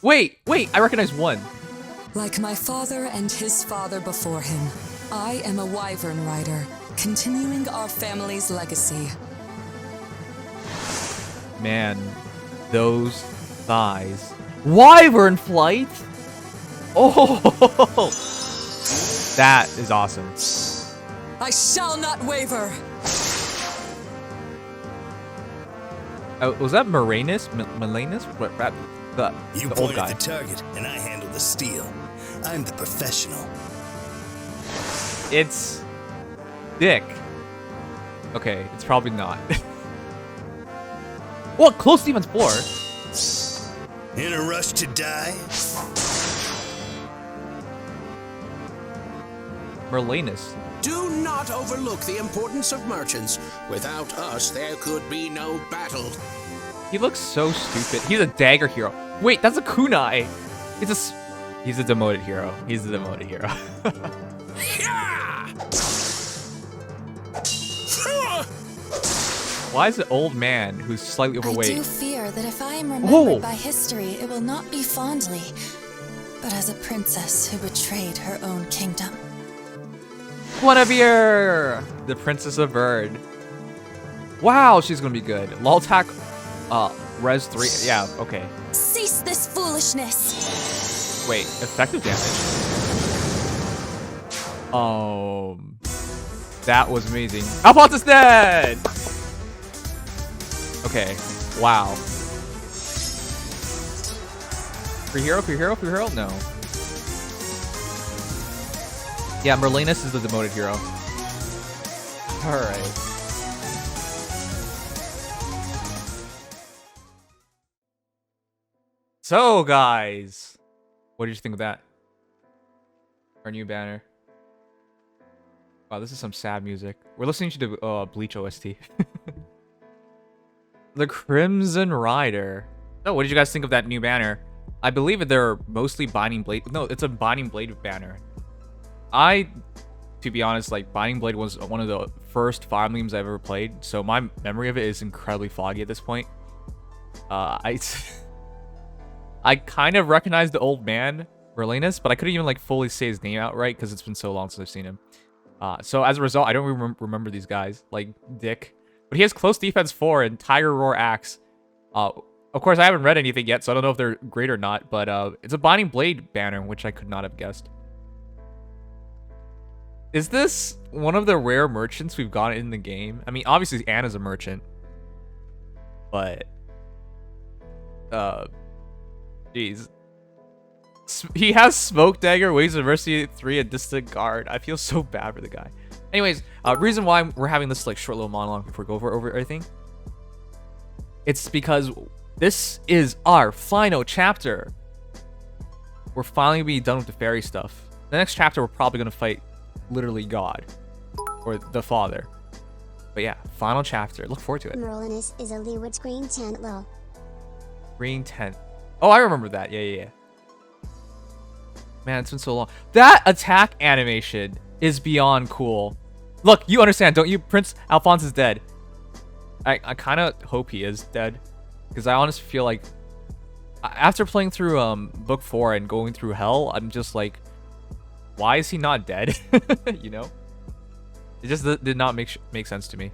Wait, I recognize one. Like my father and his father before him, I am a wyvern rider, continuing our family's legacy. Man, those thighs. Wyvern flight? Oh, that is awesome. I shall not waver. Was that Merlinus? Merlinus? You the old pointed guy. the target, and I handle the steel. I'm the professional. It's Dieck. Okay, it's probably not. Well, close defense 4. In a rush to die? Merlinus. Do not overlook the importance of merchants. Without us, there could be no battle. He looks so stupid. He's a dagger hero. Wait, that's a kunai. He's a demoted hero. He's a demoted hero. Why is an old man who's slightly overweight? I do fear that if I am remembered by history, it will not be fondly, but as a princess who betrayed her own kingdom. Guinevere, the Princess of Bern. Wow, she's gonna be good. Lultak, res 3. Yeah, okay. Cease this foolishness. Wait, effective damage. That was amazing. Alphonse is dead. Okay, wow. Free hero? No. Yeah, Merlinus is the demoted hero. Alright. So, guys, what did you think of that? Our new banner. Wow, this is some sad music. We're listening to the Bleach OST. The Crimson Rider. So, what did you guys think of that new banner? I believe that they're mostly Binding Blade. No, it's a Binding Blade banner. To be honest, like, Binding Blade was one of the first Fire Emblems I've ever played, so my memory of it is incredibly foggy at this point. I kind of recognize the old man, Merlinus, but I couldn't even, like, fully say his name outright because it's been so long since I've seen him. So as a result, I don't remember these guys, like Dieck. But he has close defense 4 and Tiger Roar Axe. Of course, I haven't read anything yet, so I don't know if they're great or not, but it's a Binding Blade banner, which I could not have guessed. Is this one of the rare merchants we've gotten in the game? I mean, obviously Anna's a merchant, but jeez. He has Smoke Dagger, Waves of Adversity 3, and Distant Guard. I feel so bad for the guy. Anyways, reason why we're having this like short little monologue before we go over everything. It's because this is our final chapter. We're finally gonna be done with the fairy stuff. The next chapter, we're probably gonna fight literally God or the Father. But yeah, final chapter. Look forward to it. Merlinus is a Leeward's green tent low. Green tent. Oh, I remember that. Yeah. Man, it's been so long. That attack animation is beyond cool. Look, you understand, don't you? Prince Alphonse is dead. I kind of hope he is dead, because I honestly feel like after playing through book 4 and going through hell, I'm just like, why is he not dead? You know, it just did not make sense to me.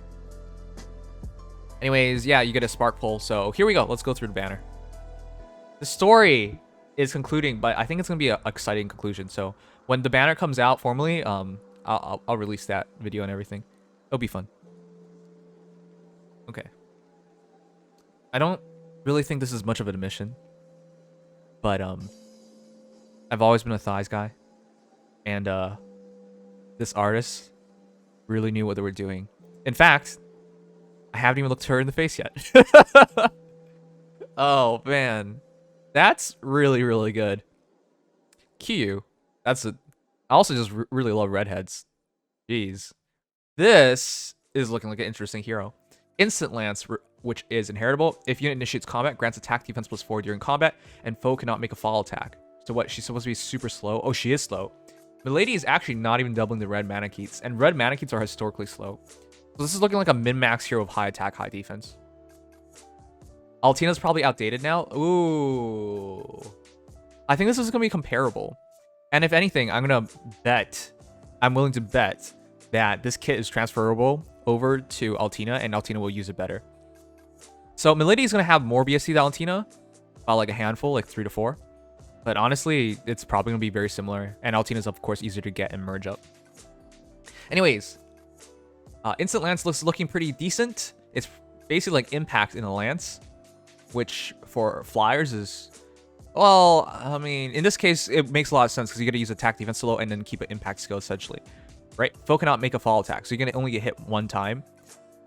Anyways, yeah, you get a spark pull, so here we go. Let's go through the banner. The story is concluding, but I think it's gonna be an exciting conclusion. So when the banner comes out formally, I'll release that video and everything. It'll be fun. Okay. I don't really think this is much of an admission, but I've always been a thighs guy, and this artist really knew what they were doing. In fact, I haven't even looked her in the face yet. Oh man, that's really, really good. Q. I also just really love redheads. Jeez. This is looking like an interesting hero. Instant Lance, which is inheritable. If unit initiates combat, grants attack defense +4 during combat, and foe cannot make a fall attack. So what? She's supposed to be super slow. Oh, she is slow. Melady is actually not even doubling the red mana keats, and red mana keats are historically slow. So this is looking like a min-max hero of high attack, high defense. Altina's probably outdated now. Ooh. I think this is going to be comparable. And if anything, I'm willing to bet that this kit is transferable over to Altina, and Altina will use it better. So Melady is going to have more BSC than Altina, about like a handful, like 3 to 4. But honestly, it's probably going to be very similar. And Altina is, of course, easier to get and merge up. Anyways, Instant Lance looking pretty decent. It's basically like Impact in a Lance, which for flyers is... Well, I mean, in this case, it makes a lot of sense because you got to use attack, defense low, and then keep an impact skill essentially, right? Foe cannot make a fall attack, so you're gonna only get hit one time,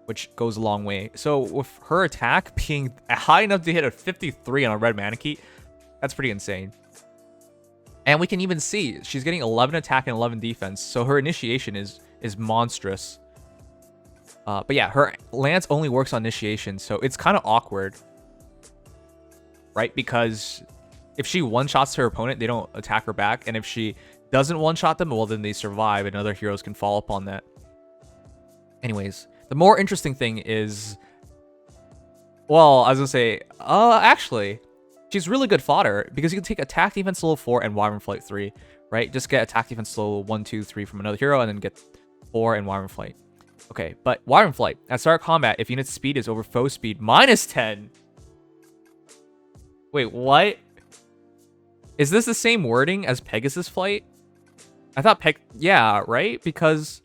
which goes a long way. So with her attack being high enough to hit a 53 on a red mana key, that's pretty insane. And we can even see she's getting 11 attack and 11 defense, so her initiation is monstrous. But yeah, her lance only works on initiation, so it's kind of awkward, right? Because if she one-shots her opponent, they don't attack her back. And if she doesn't one-shot them, well, then they survive and other heroes can follow up on that. Anyways, the more interesting thing is... Well, I was going to say... actually, she's really good fodder because you can take attack, defense level 4 and Wyvern Flight 3, right? Just get attack, defense level 1, 2, 3 from another hero and then get 4 and Wyvern Flight. Okay, but Wyvern Flight. At start of combat, if unit speed is over foe speed -10... Wait, what? Is this the same wording as Pegasus Flight? I thought yeah, right? Because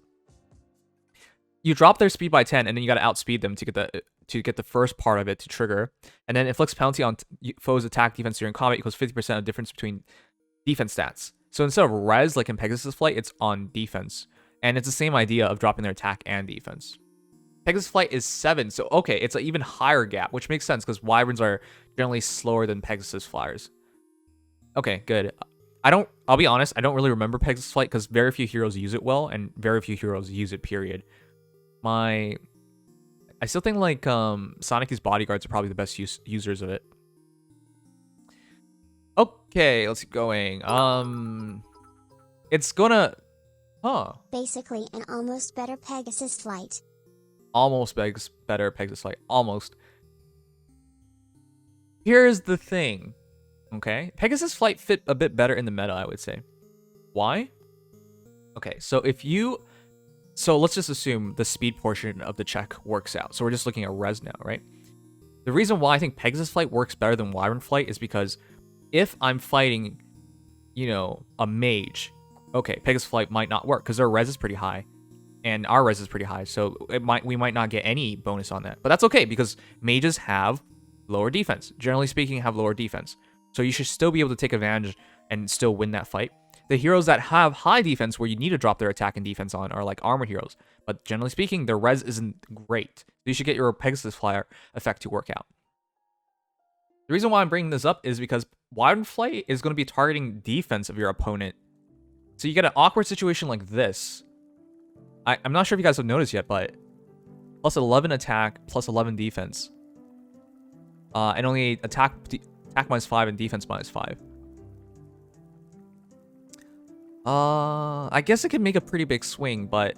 you drop their speed by 10 and then you gotta outspeed them to get the first part of it to trigger. And then inflicts penalty on foes attack defense during combat equals 50% of difference between defense stats. So instead of res like in Pegasus Flight, it's on defense. And it's the same idea of dropping their attack and defense. Pegasus Flight is 7, so okay, it's an even higher gap, which makes sense because Wyverns are generally slower than Pegasus Flyers. Okay, good. I'll be honest, I don't really remember Pegasus Flight because very few heroes use it well, and very few heroes use it, period. I still think like Sonic's bodyguards are probably the best users of it. Okay, let's keep going. It's gonna... Huh. Basically an almost better Pegasus Flight. Almost better Pegasus Flight. Almost. Here's the thing. Okay, Pegasus Flight fit a bit better in the meta, I would say. Why? Okay, so let's just assume the speed portion of the check works out. So we're just looking at res now, right? The reason why I think Pegasus Flight works better than Wyvern Flight is because if I'm fighting, you know, a mage, okay, Pegasus Flight might not work because their res is pretty high. And our res is pretty high, so we might not get any bonus on that. But that's okay because mages have lower defense. Generally speaking, have lower defense. So you should still be able to take advantage and still win that fight. The heroes that have high defense where you need to drop their attack and defense on are like armored heroes. But generally speaking, their res isn't great. So you should get your Pegasus Flyer effect to work out. The reason why I'm bringing this up is because Wyvern Flight is going to be targeting defense of your opponent. So you get an awkward situation like this. I'm not sure if you guys have noticed yet, but plus 11 attack, plus 11 defense. And only attack -5 and defense -5. I guess it could make a pretty big swing, but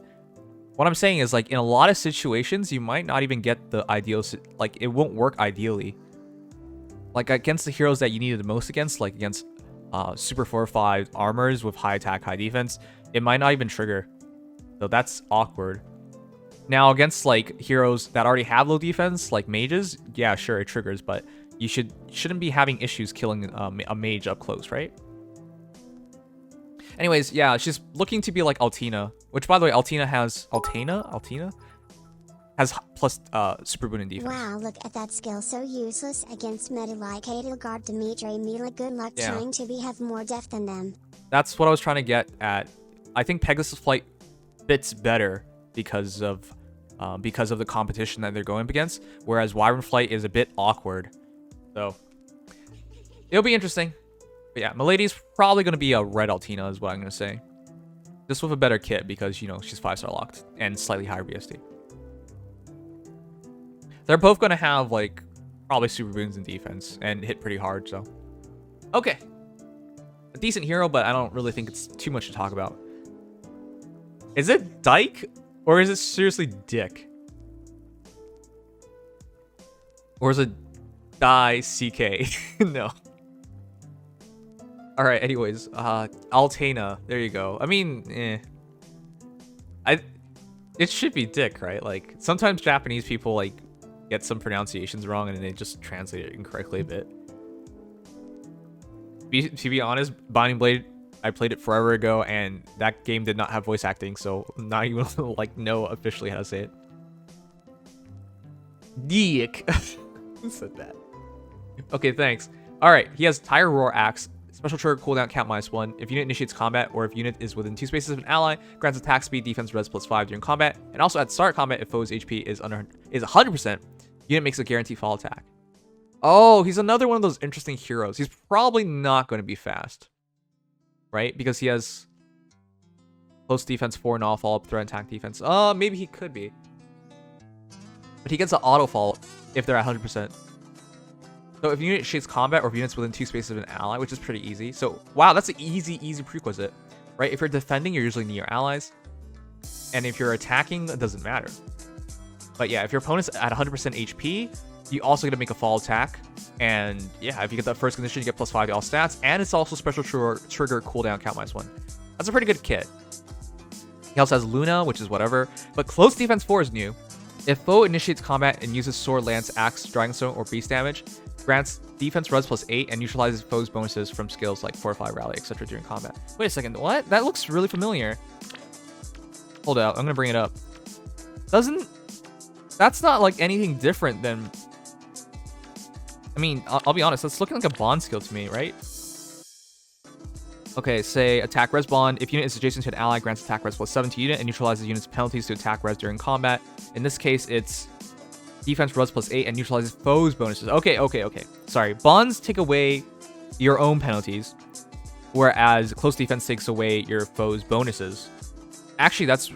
what I'm saying is, like, in a lot of situations, you might not even get the ideal, like, it won't work ideally. Like, against the heroes that you needed the most against, like against super fortified armors with high attack, high defense, it might not even trigger. So that's awkward. Now, against, like, heroes that already have low defense, like mages, yeah, sure, it triggers, but you shouldn't be having issues killing a mage up close, right? Anyways, yeah, she's looking to be like Altina, which, by the way, Altina has plus super boon in defense. Wow, look at that skill, so useless against meta like Edelgard, Dimitri, Mila. Good luck trying to have more depth than them. That's what I was trying to get at. I think Pegasus Flight fits better because of the competition that they're going up against, whereas Wyvern Flight is a bit awkward. So it'll be interesting. But yeah, Melady's probably going to be a red Altina is what I'm going to say. Just with a better kit because, you know, she's 5-star locked and slightly higher BSD. They're both going to have, like, probably super boons in defense and hit pretty hard, so. Okay. A decent hero, but I don't really think it's too much to talk about. Is it Dieck? Or is it seriously Dieck? Or is it Die CK. No. Alright, anyways. Altena. There you go. I mean, it should be Dieck, right? Like, sometimes Japanese people, like, get some pronunciations wrong and they just translate it incorrectly a bit. To be honest, Binding Blade, I played it forever ago, and that game did not have voice acting, so not even like know officially how to say it. Dieck. Who said that? Okay, thanks. All right, he has Tire Roar Axe, special trigger cooldown count -1. If unit initiates combat, or if unit is within 2 spaces of an ally, grants attack speed, defense, res +5 during combat, and also at start combat if foe's HP is 100%, unit makes a guaranteed fall attack. Oh, he's another one of those interesting heroes. He's probably not going to be fast, right? Because he has close defense 4 and all follow-up threat attack defense. Maybe he could be. But he gets an auto fall if they're at 100%. So if unit initiates combat or if unit's within 2 spaces of an ally, which is pretty easy. So, wow, that's an easy prerequisite, right? If you're defending, you're usually near your allies. And if you're attacking, it doesn't matter. But yeah, if your opponent's at 100% HP, you also get to make a fall attack. And yeah, if you get that first condition, you get +5 to all stats. And it's also special trigger cooldown count -1. That's a pretty good kit. He also has Luna, which is whatever. But close defense 4 is new. If foe initiates combat and uses sword, lance, axe, dragonstone, or beast damage, grants defense res +8 and neutralizes foes bonuses from skills like Fortify, Rally, etc. during combat. Wait a second, what? That looks really familiar. Hold out, I'm gonna bring it up. That's not like anything different than... I mean, I'll be honest, that's looking like a bond skill to me, right? Okay, say attack res bond. If unit is adjacent to an ally, grants attack res +7 to unit and neutralizes unit's penalties to attack res during combat. In this case, it's defense res +8 and neutralizes foes bonuses. Okay. Sorry, bonds take away your own penalties, whereas close defense takes away your foes bonuses. Actually, that's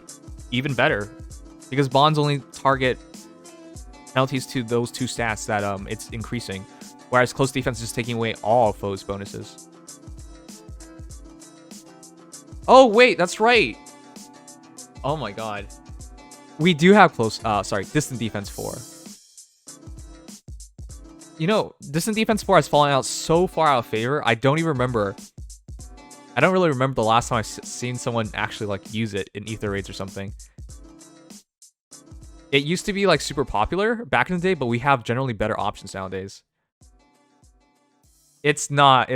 even better, because bonds only target penalties to those 2 stats that it's increasing, whereas close defense is taking away all foes bonuses. Oh wait, that's right. Oh my god, we do have distant defense 4. You know, distant defense 4 has fallen out so far out of favor. I don't really remember the last time I've seen someone actually like use it in ether raids or something. It used to be like super popular back in the day, but we have generally better options nowadays. It's not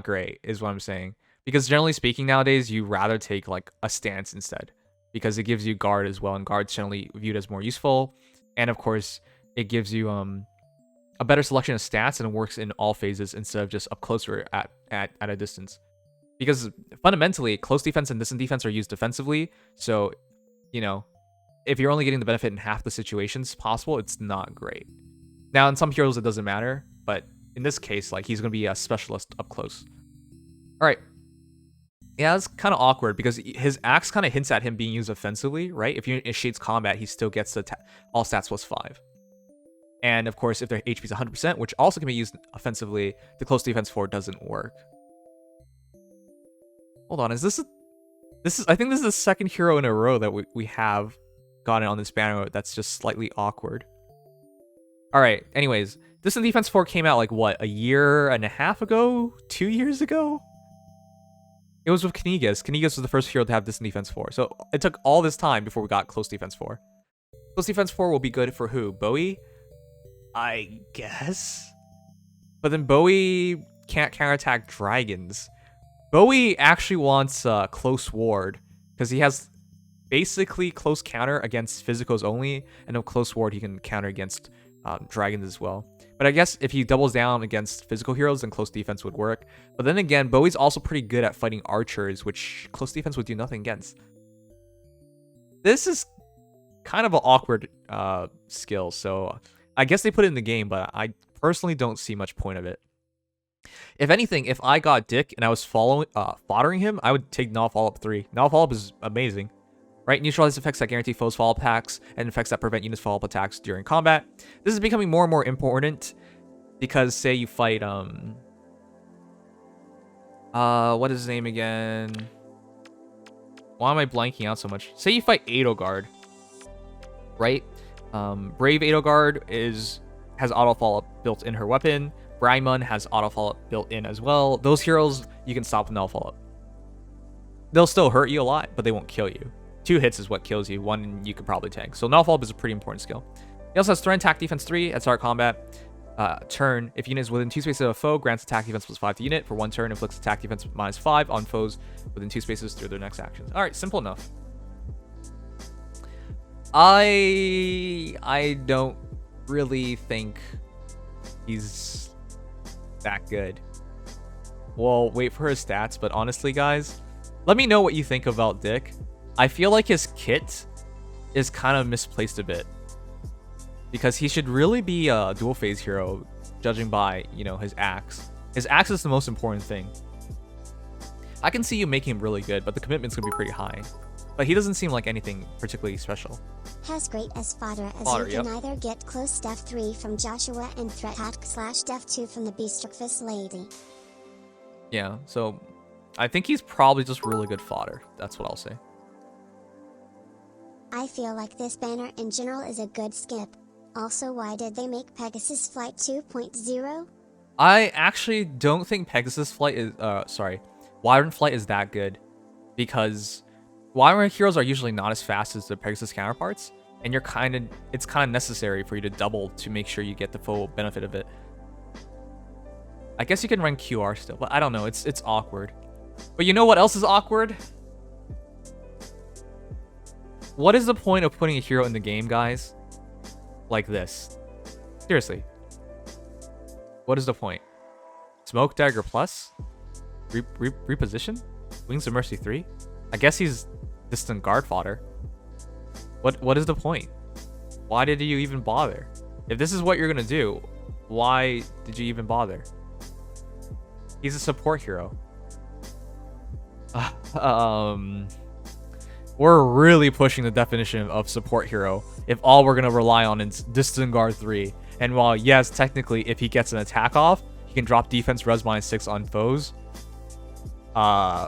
great, is what I'm saying. Because generally speaking nowadays, you rather take like a stance instead, because it gives you guard as well, and guard's generally viewed as more useful. And of course, it gives you a better selection of stats, and it works in all phases instead of just up closer at a distance. Because fundamentally, close defense and distant defense are used defensively, so you know, if you're only getting the benefit in half the situations possible, it's not great. Now, in some heroes, it doesn't matter, but in this case, like, he's going to be a specialist up close. All right. Yeah, that's kind of awkward, because his axe kind of hints at him being used offensively, right? If you initiates combat, he still gets the all stats +5. And of course, if their HP is 100%, which also can be used offensively, the close defense 4 doesn't work. Hold on, I think this is the second hero in a row that we have gotten on this banner that's just slightly awkward. All right, anyways, distant defense 4 came out like what, a year and a half ago? 2 years ago? It was with Knigas. Knigas was the first hero to have distant defense 4. So it took all this time before we got close defense 4. Close defense 4 will be good for who? Bowie? I guess. But then Bowie can't counterattack dragons. Bowie actually wants close ward, because he has basically close counter against physicals only, and a close ward he can counter against dragons as well. But I guess if he doubles down against physical heroes, then close defense would work. But then again, Bowie's also pretty good at fighting archers, which close defense would do nothing against. This is kind of an awkward skill, so I guess they put it in the game, but I personally don't see much point of it. If anything, if I got Dieck and I was foddering him, I would take Null Follow-Up 3. Null Follow-Up is amazing. Right? Neutralize effects that guarantee foes follow-up attacks, and effects that prevent units follow-up attacks during combat. This is becoming more and more important, because say you fight, what is his name again? Why am I blanking out so much? Say you fight Edelgard, right? Brave Edelgard has auto follow-up built in her weapon. Braimun has auto follow-up built in as well. Those heroes you can stop with null follow-up. They'll still hurt you a lot, but they won't kill you. 2 hits is what kills you. 1 you could probably tank. So null follow-up is a pretty important skill. He also has threat attack defense 3 at start combat. Turn, if unit is within 2 spaces of a foe, grants attack defense +5 to unit. For 1 turn, inflicts attack defense -5 on foes within 2 spaces through their next actions. Alright, simple enough. I don't really think he's that good. Well, wait for his stats, but honestly, guys, let me know what you think about Dieck. I feel like his kit is kind of misplaced a bit, because he should really be a dual phase hero, judging by, you know, his axe. His axe is the most important thing. I can see you making him really good, but the commitment's gonna be pretty high. But he doesn't seem like anything particularly special. Has great as fodder as Fodder, you can yep. either get close def 3 from Joshua and threat hack / def 2 from the Beastricfist Lady. Yeah, so I think he's probably just really good fodder. That's what I'll say. I feel like this banner in general is a good skip. Also, why did they make Pegasus Flight 2.0? I actually don't think Pegasus Flight is, Wyvern Flight is that good, because Wyvern heroes are usually not as fast as their Pegasus counterparts, and it's kind of necessary for you to double to make sure you get the full benefit of it. I guess you can run QR still, but I don't know, it's awkward. But you know what else is awkward? What is the point of putting a hero in the game, guys? Like this. Seriously. What is the point? Smoke Dagger Plus? Reposition? Wings of Mercy 3? I guess he's distant guard fodder. What is the point? Why did you even bother? If this is what you're gonna do, why did you even bother? He's a support hero. We're really pushing the definition of support hero if all we're gonna rely on is distant guard 3. And while yes, technically if he gets an attack off, he can drop defense res -6 on foes.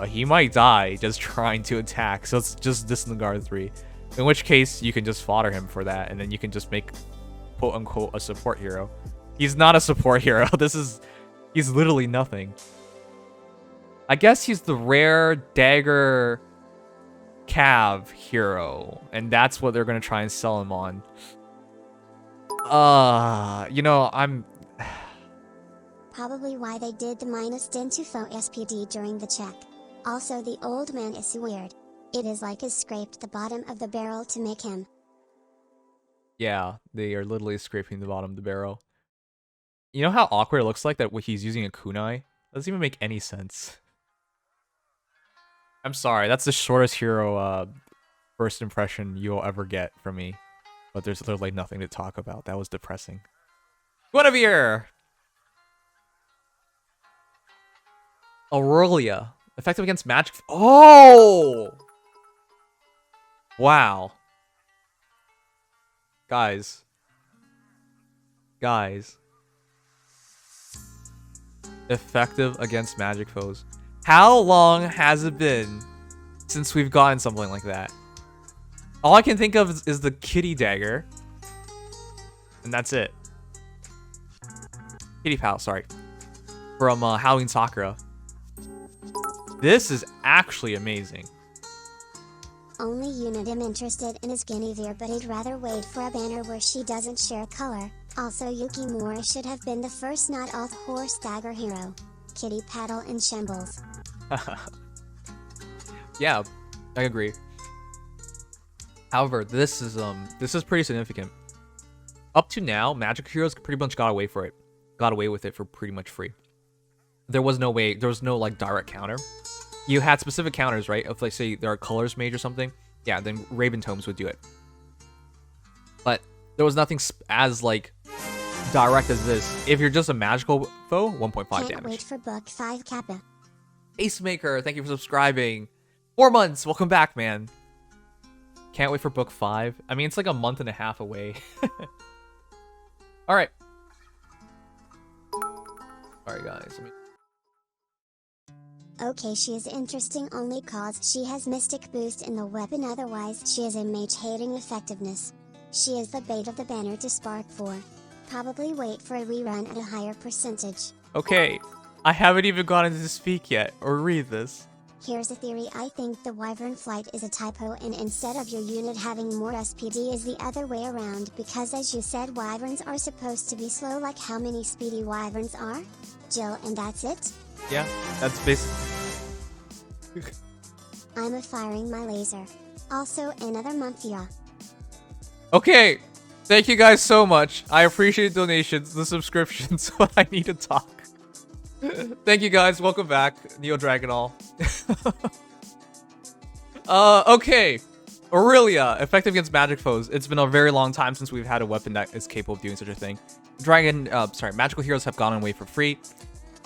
He might die just trying to attack, so it's just distant guard 3. In which case you can just fodder him for that, and then you can just make quote unquote a support hero. He's not a support hero. He's literally nothing. I guess he's the rare dagger Cav hero, and that's what they're gonna try and sell him on. You know, I'm Probably why they did the -10 to foe SPD during the check. Also, the old man is weird. It is like he scraped the bottom of the barrel to make him. Yeah, they are literally scraping the bottom of the barrel. You know how awkward it looks like that he's using a kunai? Doesn't even make any sense. I'm sorry, that's the shortest hero first impression you'll ever get from me. But there's literally nothing to talk about. That was depressing. Guinevere! Aurelia. Effective against magic. Oh! Wow. Guys. Effective against magic foes. How long has it been since we've gotten something like that? All I can think of is the kitty dagger. And that's it. Kitty pal, sorry. From Halloween Sakura. This is actually amazing. Only unit I'm interested in is Guinevere, but I'd rather wait for a banner where she doesn't share color. Also, Yukimura should have been the first not all horse dagger hero. Kitty paddle in shambles. Yeah, I agree. However, this is pretty significant. Up to now, magic heroes pretty much got away with it for pretty much free. There was no like direct counter. You had specific counters, right? If like say there are colors mage or something, yeah, then Raven Tomes would do it. But there was nothing as like direct as this. If you're just a magical foe, 1.5 Can't damage. wait for book 5 Kappa. Acemaker, thank you for subscribing. 4 months, welcome back, man. Can't wait for book 5. I mean, it's like a month and a half away. All right. Sorry, guys. Okay, she is interesting only cause she has mystic boost in the weapon, otherwise she is a mage hating effectiveness. She is the bait of the banner to spark for. probably wait for a rerun at a higher percentage. Okay, I haven't even gotten to speak yet or read this. Here's a theory. I think the Wyvern flight is a typo, and instead of your unit having more SPD is the other way around, because as you said, Wyverns are supposed to be slow. Like how many speedy Wyverns are? Jill, and that's it? Yeah, that's basically... I'm firing my laser. Also, another month, yeah. Okay, thank you guys so much. I appreciate donations, the subscriptions, but I need to talk. Thank you guys, welcome back, Neo Dragonall. Okay. Aurelia, effective against magic foes. It's been a very long time since we've had a weapon that is capable of doing such a thing. Magical heroes have gone away for free.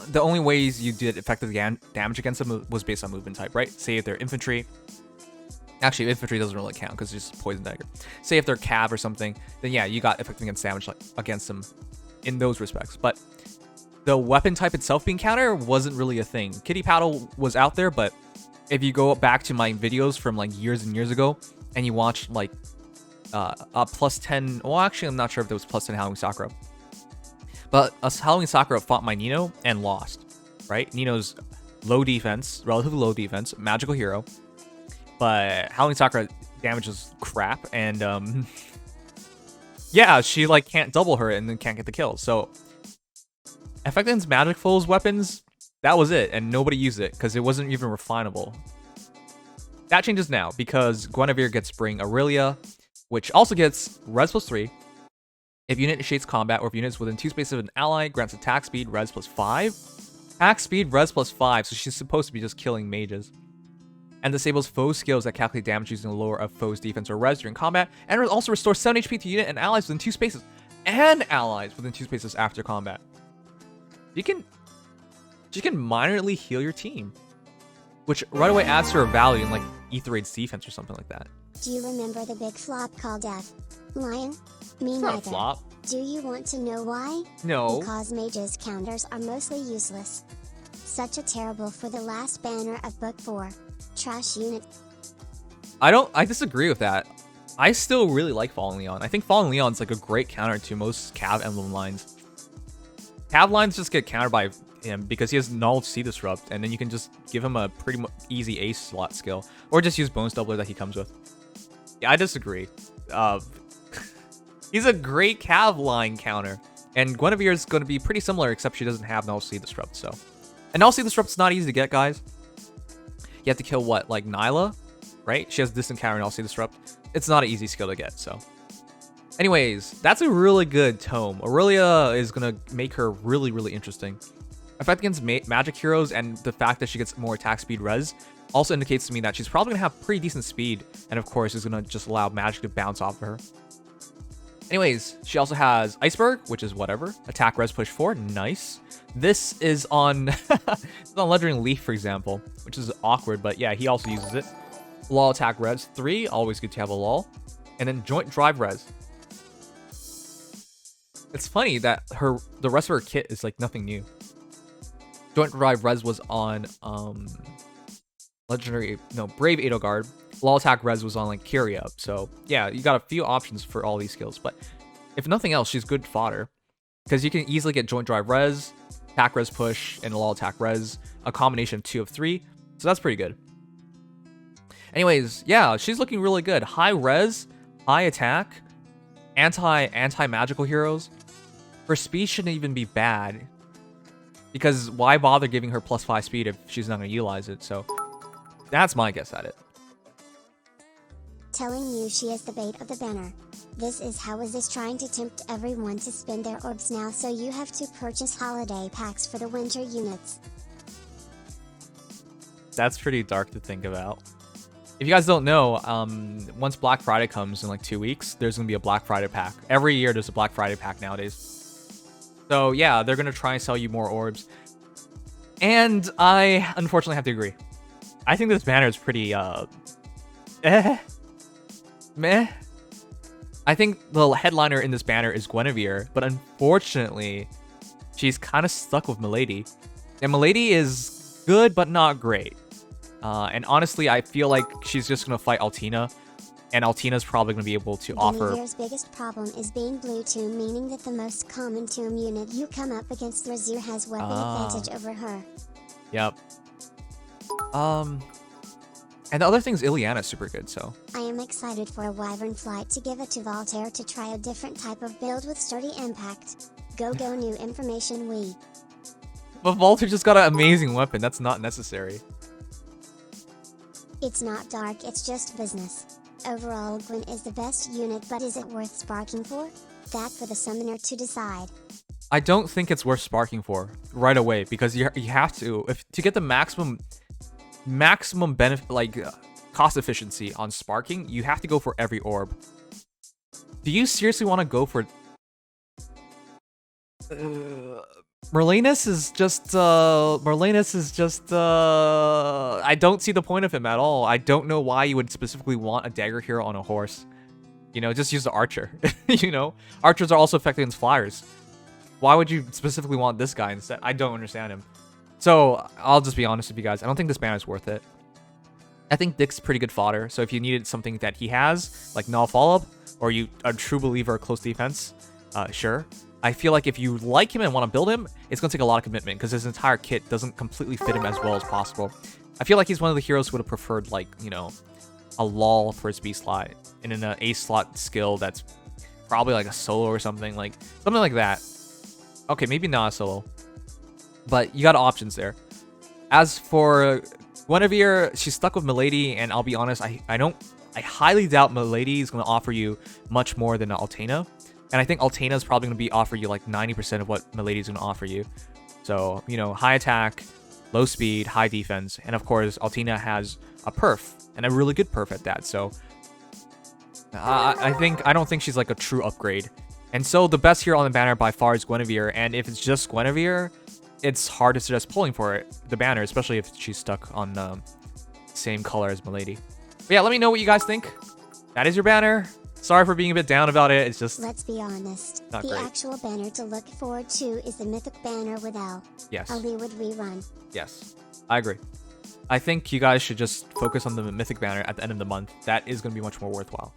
The only ways you did effective damage against them was based on movement type, right? Say if they're infantry. Actually, infantry doesn't really count because it's just poison dagger. Say if they're cav or something, then yeah, you got effective against damage against them in those respects. But the weapon type itself being counter wasn't really a thing. Kitty Paddle was out there, but if you go back to my videos from like years and years ago, and you watch like a plus 10, well actually I'm not sure if there was plus 10 Halloween Sakura, but Halloween Sakura fought my Nino and lost, right? Nino's low defense, relatively low defense, magical hero, but Halloween Sakura damages crap, and yeah, she like can't double her and then can't get the kill. So effectiveness magic foes weapons, that was it, and nobody used it because it wasn't even refinable. That changes now because Guinevere gets Spring Aurelia, which also gets res plus 3. If unit initiates combat, or if unit is within 2 spaces of an ally, grants attack speed res plus 5. Attack speed res plus 5, so she's supposed to be just killing mages. And disables foe skills that calculate damage using the lower of foe's defense or res during combat, and also restores 7 HP to unit and allies within 2 spaces, and allies within 2 spaces after combat. You can minorly heal your team, which right away adds to her value in like Ether Raid's defense or something like that. Do you remember the big flop called Death? Lion? Me It's not a neither. flop. Do you want to know why? No. Because mages counters are mostly useless. Such a terrible for the last banner of book 4. Trash unit. I disagree with that. I still really like Fallen Leon. I think Fallen Leon's like a great counter to most Cav Emblem lines. Cav lines just get countered by him because he has Knowledge Sea Disrupt, and then you can just give him a pretty easy ace slot skill, or just use Bonus Doubler that he comes with. Yeah, I disagree. He's a great Cav line counter, and Guinevere is going to be pretty similar, except she doesn't have Knowledge Sea Disrupt. So, and Knowledge Sea Disrupt's not easy to get, guys. You have to kill what, like Nyla, right? She has distant counter and Knowledge Sea Disrupt. It's not an easy skill to get. So, anyways, that's a really good tome. Aurelia is going to make her really, really interesting. Effect against magic heroes, and the fact that she gets more attack speed res also indicates to me that she's probably going to have pretty decent speed, and of course is going to just allow magic to bounce off of her. Anyways, she also has Iceberg, which is whatever. Attack res push 4, nice. This is on, it's on Legendary Leaf, for example, which is awkward, but yeah, he also uses it. Law attack res 3, always good to have a lull. And then joint drive res. It's funny that the rest of her kit is like nothing new. Joint drive res was on Brave Edelgard. Law attack res was on like Kyria. So yeah, you got a few options for all these skills, but if nothing else, she's good fodder because you can easily get joint drive res, attack res push, and law attack res, a combination of 2 of 3. So that's pretty good. Anyways, yeah, she's looking really good. High res, high attack, anti magical heroes. Her speed shouldn't even be bad, because why bother giving her plus 5 speed if she's not going to utilize it? So that's my guess at it. Telling you she is the bait of the banner. This is how is this trying to tempt everyone to spend their orbs now, so you have to purchase holiday packs for the winter units. That's pretty dark to think about. If you guys don't know, once Black Friday comes in like 2 weeks, there's going to be a Black Friday pack. Every year there's a Black Friday pack nowadays. So yeah, they're going to try and sell you more orbs. And I unfortunately have to agree. I think this banner is pretty, meh. I think the headliner in this banner is Guinevere, but unfortunately, she's kind of stuck with Melady. And Melady is good, but not great. And honestly, I feel like she's just going to fight Altina. And Altina's probably going to be able to offer... Guinevere's biggest problem is being blue tomb, meaning that the most common tomb unit you come up against Azure has weapon advantage over her. Yep. And the other thing is Ileana's super good, so... I am excited for a Wyvern flight to give it to Voltaire to try a different type of build with sturdy impact. Go new information we. But Voltaire just got an amazing weapon, that's not necessary. It's not dark, it's just business. Overall, Gwyn is the best unit, but is it worth sparking for? That for the summoner to decide. I don't think it's worth sparking for right away, because you have to, to get the maximum benefit, like cost efficiency on sparking, you have to go for every orb. Do you seriously want to go for... Merlinus is just I don't see the point of him at all. I don't know why you would specifically want a dagger hero on a horse. You know, just use the archer. You know, archers are also effective against flyers. Why would you specifically want this guy instead? I don't understand him. So I'll just be honest with you guys. I don't think this banner is worth it. I think Dieck's pretty good fodder. So if you needed something that he has, like null follow-up, or you a true believer of close defense, sure. I feel like if you like him and want to build him, it's going to take a lot of commitment because his entire kit doesn't completely fit him as well as possible. I feel like he's one of the heroes who would have preferred, like, you know, a lull for his B slot and an A slot skill that's probably like a solo or something like that. Okay, maybe not a solo, but you got options there. As for Guinevere, she's stuck with Melady, and I'll be honest, I highly doubt Melady is going to offer you much more than Altena. And I think Altena is probably going to be offer you like 90% of what Melady is going to offer you. So, you know, high attack, low speed, high defense. And of course, Altena has a perf, and a really good perf at that. So, I don't think she's like a true upgrade. And so the best hero on the banner by far is Guinevere. And if it's just Guinevere, it's hard to suggest pulling for it, the banner, especially if she's stuck on the same color as Melady. But yeah, let me know what you guys think. That is your banner. Sorry for being a bit down about it. It's just... Let's be honest. Not the great. Actual banner to look forward to is the mythic banner with L. Yes. A Leeward rerun. Yes. I agree. I think you guys should just focus on the mythic banner at the end of the month. That is going to be much more worthwhile.